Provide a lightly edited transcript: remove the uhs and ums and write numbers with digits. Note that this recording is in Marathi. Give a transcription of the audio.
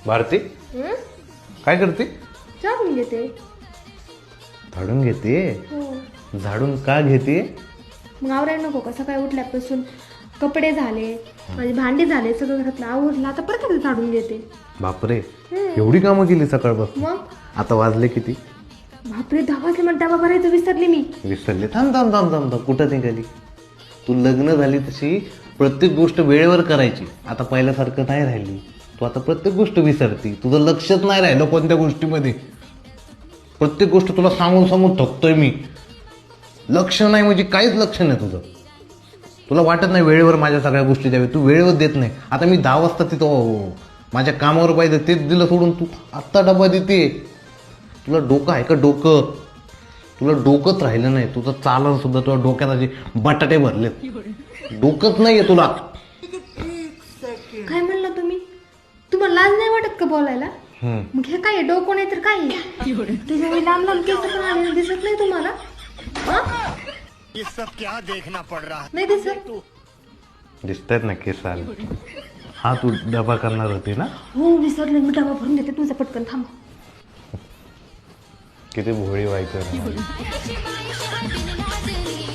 भारती हं? काय करते? झाडून घेते. झाडून घेते. हो. झाडून का घेते? मग आवरायला नको का? सकाळी उठल्यापासून कपडे झाले, माझी भांडी झाले, सगळं घरातलं आवरलं, आता परत एकदा झाडून घेते. बापरे, एवढी कामं केली सकाळपासून? मग आता वाजले किती? बापरे, 10 वाजले, मग डबा भरायचं विसरले मी. विसरले? थांब थांब थांब थांब थांब, कुठं निघाली तू? लग्न झाली तशी प्रत्येक गोष्ट वेळेवर करायची. आता पहिल्यासारखं नाही राहिली तू. आता प्रत्येक गोष्ट विसरती. तुझं लक्षच नाही राहिलं कोणत्या गोष्टीमध्ये. प्रत्येक गोष्ट तुला सांगून सांगून थकतोय मी. लक्ष नाही म्हणजे काहीच लक्ष नाही तुझं. तुला वाटत नाही वेळेवर माझ्या सगळ्या गोष्टी द्यावी, तू वेळेवर देत नाही. आता मी 10 वाजता तिथं माझ्या कामावर पाहिजे तेच दिलं सोडून तू आत्ता डबा देते. तुला डोकं आहे का? डोकं? तुला डोकंच राहिलं नाही. तुझं चालन सुद्धा तुझ्या डोक्यात असे बटाटे भरलेत. डोकंच नाहीये तुला. काय म्हणलं तुम्ही? तुम्हाला लाज नाही वाटत का बोलायला? मग हे काय आहे? डोकं नाही तर काय आहे? त्याच्या वेळी लांब लांब केस पण आलेले दिसत नाही तुम्हाला? हा? ये सब क्या देखना पड़ रहा है? नाही दिसत? दिसतायत ना केस आले. हा तू डबा करणार होती ना? हो विसरले, मी डबा भरून देते तुमचा, पटकन थांबा. किती भोळी व्हायचं. त्याची माय शहाणपण नाजली